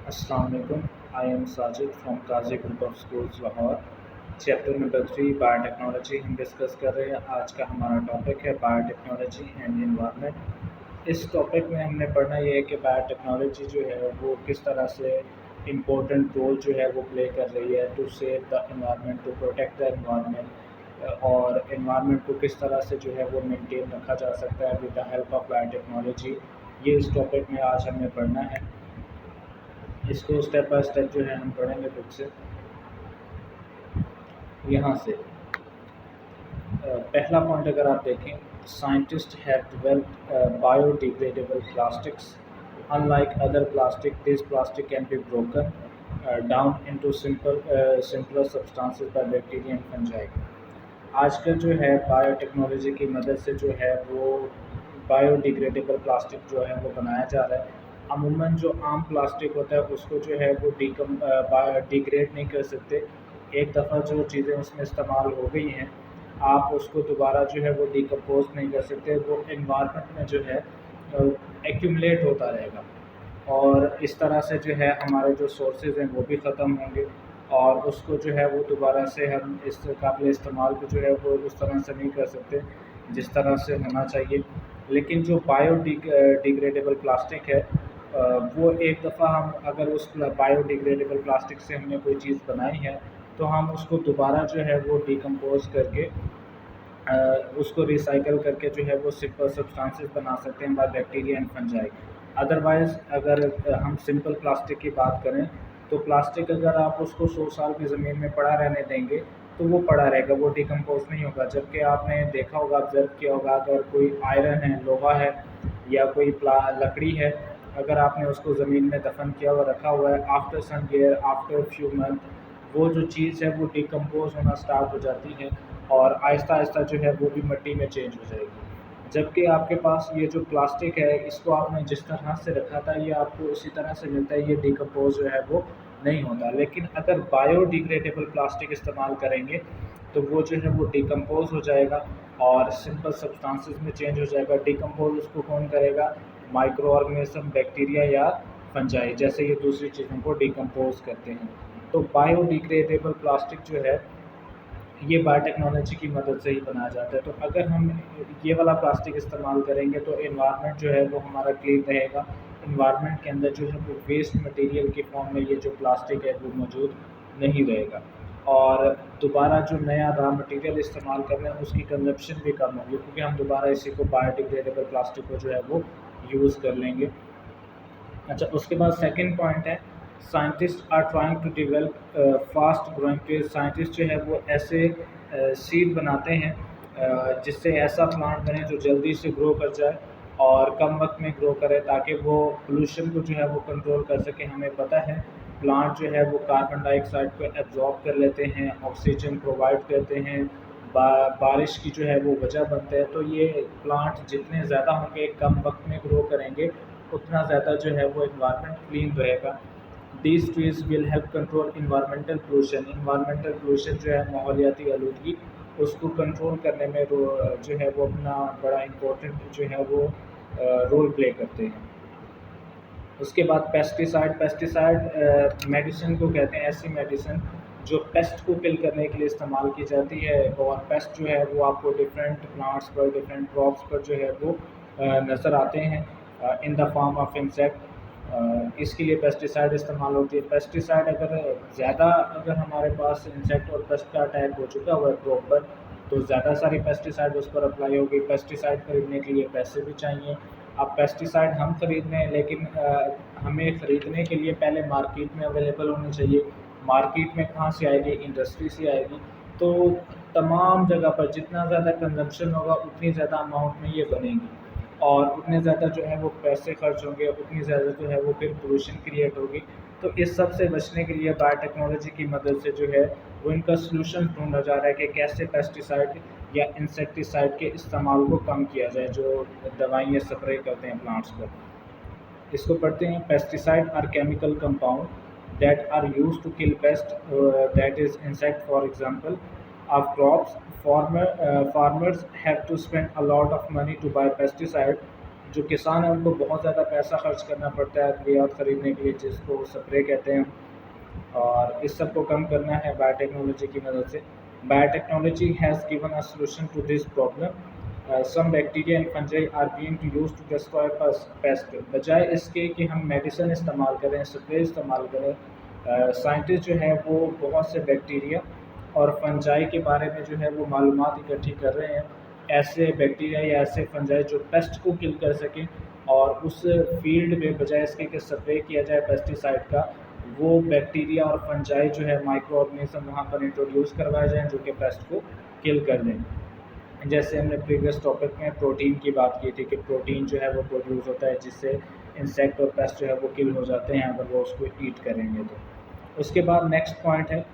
Assalamu alaikum. I am Sajid from Qazi Group of Schools Lahore. Chapter number 3 biotechnology हम discuss कर रहे हैं। आज का हमारा टॉपिक है बायोटेक्नोलॉजी एंड एनवायरनमेंट। इस टॉपिक में हमने पढ़ना ये है कि बायोटेक्नोलॉजी जो है वो किस तरह से इम्पोर्टेंट रोल जो है वो प्ले कर रही है to save the environment, to protect the environment, और एनवायरनमेंट को किस तरह से जो है वो मेंटेन रखा जा सकता है with the help of biotechnology. ये इस टॉपिक में आज हमें पढ़ना है। इसको स्टेप बाय स्टेप जो है हम पढ़ेंगे बुक से। यहाँ से पहला पॉइंट अगर आप देखें, scientist have developed biodegradable plastics. Unlike other plastic, this plastic can be broken down into simpler substances by bacteria and fungi. आजकल जो है बायोटेक्नोलॉजी की मदद से जो है वो बायोडिग्रेडेबल प्लास्टिक जो है वो बनाया जा रहा है। अमूमन जो आम प्लास्टिक होता है उसको जो है वो डिग्रेड नहीं कर सकते। एक दफ़ा जो चीज़ें उसमें इस्तेमाल हो गई हैं, आप उसको दोबारा जो है वो डिकम्पोज नहीं कर सकते। वो एनवायरनमेंट में जो है एक्यूमुलेट होता रहेगा, और इस तरह से जो है हमारे जो सोर्सेज हैं वो भी ख़त्म होंगे, और उसको जो है वो दोबारा से हम इस काबिल इस्तेमाल को जो है वो उस तरह से नहीं कर सकते जिस तरह से होना चाहिए। लेकिन जो डिग्रेडेबल प्लास्टिक है, वो एक दफ़ा हम अगर उस बायोडिग्रेडेबल प्लास्टिक से हमने कोई चीज़ बनाई है तो हम उसको दोबारा जो है वो डिकम्पोज करके उसको रिसाइकल करके जो है वो सिंपल सब्सटेंसेस बना सकते हैं by bacteria and fungi. Otherwise अगर हम सिंपल प्लास्टिक की बात करें तो प्लास्टिक अगर आप उसको 100 साल की ज़मीन में पड़ा रहने देंगे तो वो पड़ा रहेगा, वो डिकम्पोज नहीं होगा। जबकि आपने देखा होगा, ऑब्जर्व किया होगा, अगर कोई आयरन है, लोहा है या कोई लकड़ी है, अगर आपने उसको ज़मीन में दफन किया हुआ रखा हुआ है, after some year, after few month, वो जो चीज़ है वो डिकम्पोज होना स्टार्ट हो जाती है और आहिस्ता आहिस्ता जो है वो भी मिट्टी में चेंज हो जाएगी। जबकि आपके पास ये जो प्लास्टिक है, इसको आपने जिस तरह से रखा था ये आपको उसी तरह से मिलता है, ये डिकम्पोज जो है वो नहीं होता। लेकिन अगर बायोडिग्रेडेबल प्लास्टिक इस्तेमाल करेंगे तो वो जो है वो डिकम्पोज हो जाएगा और सिंपल सब्सटेंसेस में चेंज हो जाएगा। डिकम्पोज उसको कौन करेगा? माइक्रो ऑर्गेनिज्म, बैक्टीरिया या फंजाई, जैसे ये दूसरी चीज़ों को डिकम्पोज करते हैं। तो बायोडिग्रेडेबल प्लास्टिक जो है ये बायोटेक्नोलॉजी की मदद से ही बनाया जाता है। तो अगर हम ये वाला प्लास्टिक इस्तेमाल करेंगे तो एनवायरनमेंट जो है वो हमारा क्लीन रहेगा। एनवायरनमेंट के अंदर जो है वो वेस्ट मटेरियल के फॉर्म में ये जो प्लास्टिक है वो मौजूद नहीं रहेगा, और दोबारा जो नया रॉ मटेरियल इस्तेमाल कर रहे हैं उसकी कंजप्शन भी कम होगी, क्योंकि हम दोबारा इसी को बायोडिग्रेडेबल प्लास्टिक को जो है वो यूज़ कर लेंगे। अच्छा, उसके बाद सेकंड पॉइंट है, scientist are trying to develop fast growing trees. Scientist जो है वो ऐसे सीड बनाते हैं जिससे ऐसा प्लांट बने जो जल्दी से ग्रो कर जाए और कम वक्त में ग्रो करे, ताकि वो पोल्यूशन को जो है वो कंट्रोल कर सके। हमें पता है प्लांट जो है वो कार्बन डाइऑक्साइड को एब्जॉर्ब कर लेते हैं, ऑक्सीजन प्रोवाइड करते हैं, बारिश की जो है वो वजह बनते हैं। तो ये प्लांट जितने ज़्यादा होंगे, कम वक्त में ग्रो करेंगे, उतना ज़्यादा जो है वो इन्वायरमेंट क्लीन रहेगा। These trees will help control environmental pollution. Environmental pollution जो है माहौलियाती आलूदगी, उसको कंट्रोल करने में जो है वो अपना बड़ा इम्पोर्टेंट जो है वो रोल प्ले करते हैं। उसके बाद पेस्टिसाइड मेडिसिन को कहते हैं, ऐसी मेडिसिन जो पेस्ट को किल करने के लिए इस्तेमाल की जाती है। और पेस्ट जो है वो आपको डिफरेंट प्लांट्स पर, डिफरेंट क्रॉप्स पर जो है वो नज़र आते हैं in the form of insect. इसके लिए पेस्टिसाइड इस्तेमाल होती है। पेस्टिसाइड अगर ज़्यादा, अगर हमारे पास इंसेक्ट और पेस्ट का अटैक हो चुका हुआ है क्रॉप पर, तो ज़्यादा सारी पेस्टिसाइड उस पर अप्लाई होगी। पेस्टिसाइड खरीदने के लिए पैसे भी चाहिए। अब पेस्टिसाइड हम खरीद रहे हैं, लेकिन हमें ख़रीदने के लिए पहले मार्केट में अवेलेबल होनी चाहिए। मार्केट में कहाँ से आएगी? इंडस्ट्री से आएगी। तो तमाम जगह पर जितना ज़्यादा कंजम्पशन होगा उतनी ज़्यादा अमाउंट में ये बनेगी, और उतने ज़्यादा जो है वो पैसे खर्च होंगे, उतनी ज़्यादा जो है वो फिर पोल्यूशन क्रिएट होगी। तो इस सब से बचने के लिए बायोटेक्नोलॉजी की मदद से जो है वो इनका सलूशन ढूंढा जा रहा है कि कैसे पेस्टिसाइड या इंसेक्टिसाइड के इस्तेमाल को कम किया जाए, जो दवाइयाँ स्प्रे करते हैं प्लांट्स पर। इसको पढ़ते हैं। Pesticide are chemical compound that are used to kill pest, that is insect for example of crops. Farmers have to spend a lot of money to buy pesticide जो किसान है उनको बहुत ज़्यादा पैसा खर्च करना पड़ता है अद्वियात ख़रीदने के लिए, जिसको स्प्रे कहते हैं। और इस सब को कम करना है बायोटेक्नोलॉजी की मदद से। Biotechnology has given a solution to this problem. Some bacteria and fungi are being to use to destroy pest. बजाय इसके कि हम मेडिसिन इस्तेमाल करें, स्प्रे इस्तेमाल करें, साइंटिस्ट जो है वो बहुत से बैक्टीरिया और फंजाई के बारे में जो है वो मालूमात इकट्ठी कर रहे हैं, ऐसे बैक्टीरिया या ऐसे फंजाई जो पेस्ट को किल कर सकें। और उस फील्ड में बजाय इसके कि स्प्रे किया जाए पेस्टिसाइड का, वो बैक्टीरिया और फंजाई जो है माइक्रो ऑर्गेनिज्म वहाँ पर इंट्रोड्यूस करवाए जाएँ जो कि पेस्ट को किल कर दें। जैसे हमने प्रीवियस टॉपिक में प्रोटीन की बात की थी कि प्रोटीन जो है वो प्रोड्यूस होता है जिससे इंसेक्ट और पेस्ट जो है वो किल हो जाते हैं अगर वो उसको ईट करेंगे तो। उसके बाद नेक्स्ट पॉइंट है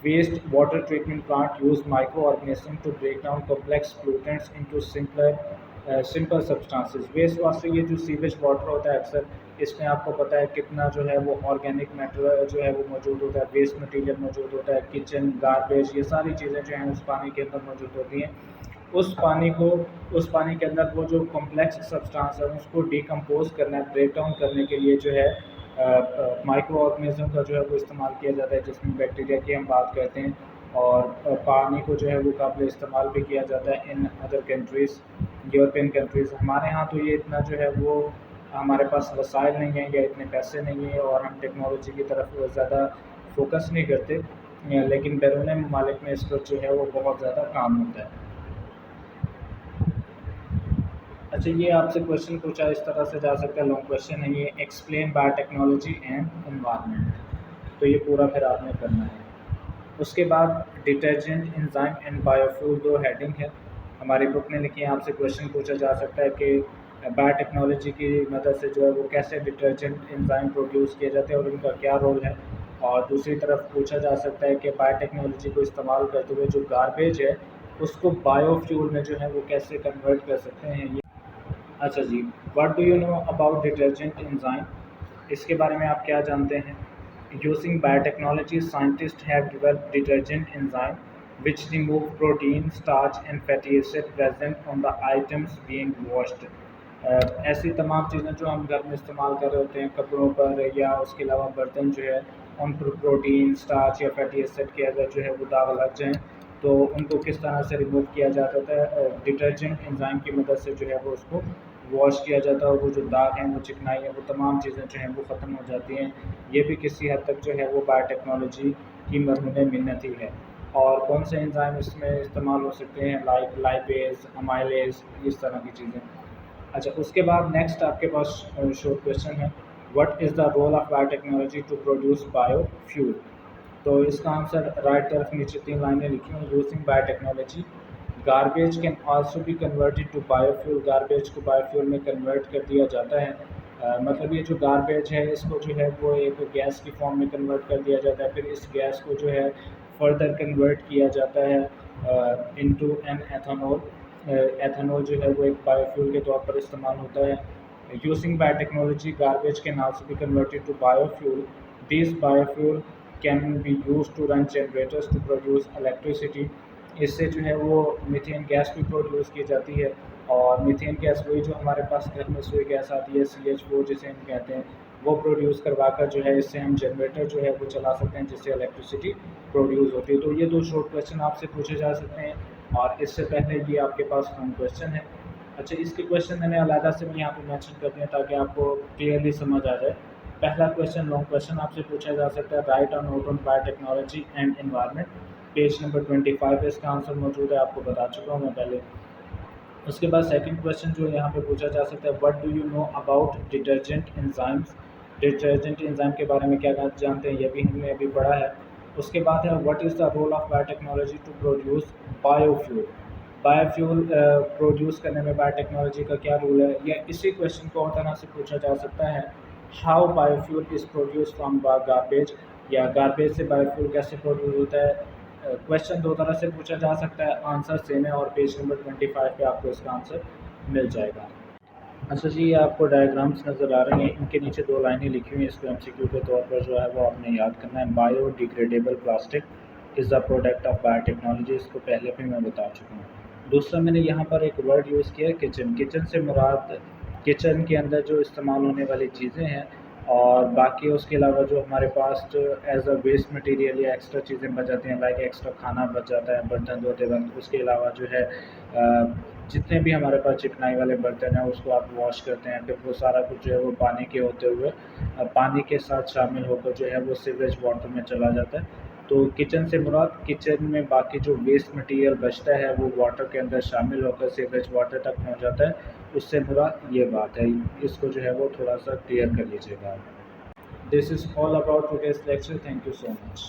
waste water treatment plant use microorganisms to break down complex pollutants into simple substances। Waste water, ये जो सीवेज वाटर होता है अक्सर, इसमें आपको पता है कितना जो है वो ऑर्गेनिक मैटर जो है वो मौजूद होता है, वेस्ट मटेरियल मौजूद होता है, किचन गार्बेज, ये सारी चीज़ें जो हैं उस पानी के अंदर मौजूद होती हैं। उस पानी के अंदर वो जो कॉम्प्लेक्स सब्सटेंस है उसको डिकम्पोज करना है, ब्रेक डाउन करने के लिए जो है माइक्रो ऑर्गेनिज्म का जो है वो इस्तेमाल किया जाता है, जिसमें बैक्टीरिया की हम बात करते हैं। और पानी को जो है वो काबिल इस्तेमाल भी किया जाता है in other countries, European countries. हमारे यहाँ तो ये इतना जो है वो हमारे पास वसाइल नहीं हैं या इतने पैसे नहीं हैं और हम टेक्नोलॉजी की तरफ ज़्यादा फोकस नहीं करते, लेकिन बैरून ममालिक में इस पर जो है वो बहुत ज़्यादा काम होता है। अच्छा, ये आपसे क्वेश्चन पूछा इस तरह से जा सकता है, लॉन्ग क्वेश्चन है ये, एक्सप्लेन बायोटेक्नोलॉजी एंड एनवायरनमेंट। तो ये पूरा फिर आपने करना है। उसके बाद डिटर्जेंट, एंजाइम एंड बायोफ्यूल, दो हेडिंग है हमारी बुक में लिखी है। आपसे क्वेश्चन पूछा जा सकता है कि बायोटेक्नोलॉजी की मदद से जो है वो कैसे डिटर्जेंट, एंजाइम प्रोड्यूस किए जाते हैं और उनका क्या रोल है। और दूसरी तरफ पूछा जा सकता है कि बायोटेक्नोलॉजी को इस्तेमाल करते हुए जो गार्बेज है उसको बायोफ्यूल में जो है वो कैसे कन्वर्ट कर सकते हैं। अच्छा जी, what do you know about detergent enzyme, इसके बारे में आप क्या जानते हैं। Using biotechnology scientist have developed detergent enzyme which remove protein, starch and fatty acid present on the items being washed। ऐसी तमाम चीज़ें जो हम घर में इस्तेमाल कर रहे होते हैं कपड़ों पर या उसके अलावा बर्तन जो है उन पर प्रोटीन, स्टार्च या फैटी एसिड के अगर जो है वो दाग लग जाएँ तो उनको किस तरह से रिमूव किया जाता है। डिटर्जेंट एंजाइम की मदद से जो है वो उसको वॉश किया जाता है और वो जो दाग हैं, वो चिकनाई है, वो तमाम चीज़ें जो हैं वो ख़त्म हो जाती हैं। ये भी किसी हद तक जो है वो बायोटेक्नोलॉजी की मरहून मिन्नत ही है। और कौन से एंजाइम इसमें इस्तेमाल हो सकते हैं, लाइक लाइपेज, अमाइलेज, इस तरह की चीज़ें। अच्छा, उसके बाद नेक्स्ट आपके पास शॉर्ट क्वेश्चन है, what is the role of biotechnology to produce biofuel. तो इसका आंसर राइट तरफ नीचे 3 लाइनें लिखी हूँ। Using biotechnology garbage can also be converted to biofuel, garbage को बायोफ्यूल में कन्वर्ट कर दिया जाता है। मतलब ये जो गार्बेज है इसको जो है वो एक गैस की फॉर्म में कन्वर्ट कर दिया जाता है, फिर इस गैस को जो है फर्दर कन्वर्ट किया जाता है इनटू एन एथेनॉल। एथेनॉल जो है वो एक बायोफ्यूल के तौर पर इस्तेमाल होता है। Using biotechnology garbage can also be converted to biofuel, this biofuel can be use to run generators to produce electricity. इससे जो है वो मीथेन गैस भी प्रोड्यूस की जाती है। और मीथेन गैस वही जो हमारे पास घर में रसोई गैस आती है, CH4 जिसे हम कहते हैं, वो प्रोड्यूस करवा कर जो है इससे हम जनरेटर जो है वो चला सकते हैं जिससे इलेक्ट्रिसिटी प्रोड्यूस होती है। तो ये दो शॉर्ट क्वेश्चन आपसे पूछे जा सकते हैं और इससे पहले ये आपके पास होम क्वेश्चन है। अच्छा, इसके क्वेश्चन मैंने अलहदा से भी यहाँ पे मेंशन कर दिया ताकि आपको क्लियरली समझ आ जाए। पहला क्वेश्चन लॉन्ग क्वेश्चन आपसे पूछा जा सकता है, right a note on biotechnology and environment. Page number 25 पे इसका आंसर मौजूद है, आपको बता चुका हूँ मैं पहले। उसके बाद सेकंड क्वेश्चन जो यहाँ पे पूछा जा सकता है, what do you know about detergent enzymes. Detergent enzyme के बारे में क्या जानते हैं, ये भी हमने अभी पढ़ा है। उसके बाद है, what is the role of biotechnology to produce biofuel. Biofuel produce करने में बायोटेक्नोलॉजी का क्या रोल है, या इसी क्वेश्चन को और तरह से पूछा जा सकता है, how biofuel is produce from garbage, या गार्बेज से बायोफ्यूल कैसे प्रोड्यूस होता है। क्वेश्चन दो तरह से पूछा जा सकता है, आंसर सेम है और पेज नंबर 25 पे आपको इसका आंसर मिल जाएगा। अच्छा जी, ये आपको डायग्राम्स नज़र आ रहे हैं, इनके नीचे 2 लाइनें लिखी हुई हैं, इसको MCQ के तौर पर जो है वो आपने याद करना है। Biodegradable plastic is the product of biotechnology, इसको पहले भी मैं बता चुका हूँ। दूसरा मैंने यहाँ पर एक वर्ड यूज़ किया है, किचन। किचन से मुराद किचन के अंदर जो इस्तेमाल होने वाली चीज़ें हैं, और बाकी उसके अलावा जो हमारे पास जो एज़ अ वेस्ट मटेरियल या एक्स्ट्रा चीज़ें बच जाती हैं, लाइक एक्स्ट्रा खाना बच जाता है बर्तन धोते वक़्त, उसके अलावा जो है जितने भी हमारे पास चिकनाई वाले बर्तन हैं उसको आप वॉश करते हैं, फिर वो सारा कुछ जो है वो पानी के होते हुए पानी के साथ शामिल होकर जो है वो सीवरेज वाटर में चला जाता है। तो किचन से मुराद किचन में बाकी जो वेस्ट मटेरियल बचता है वो वाटर के अंदर शामिल होकर सीवरेज वाटर तक पहुंच जाता है, उससे मुराद ये बात है। इसको जो है वो थोड़ा सा क्लियर कर लीजिएगा। This is all about today's lecture. Thank you so much.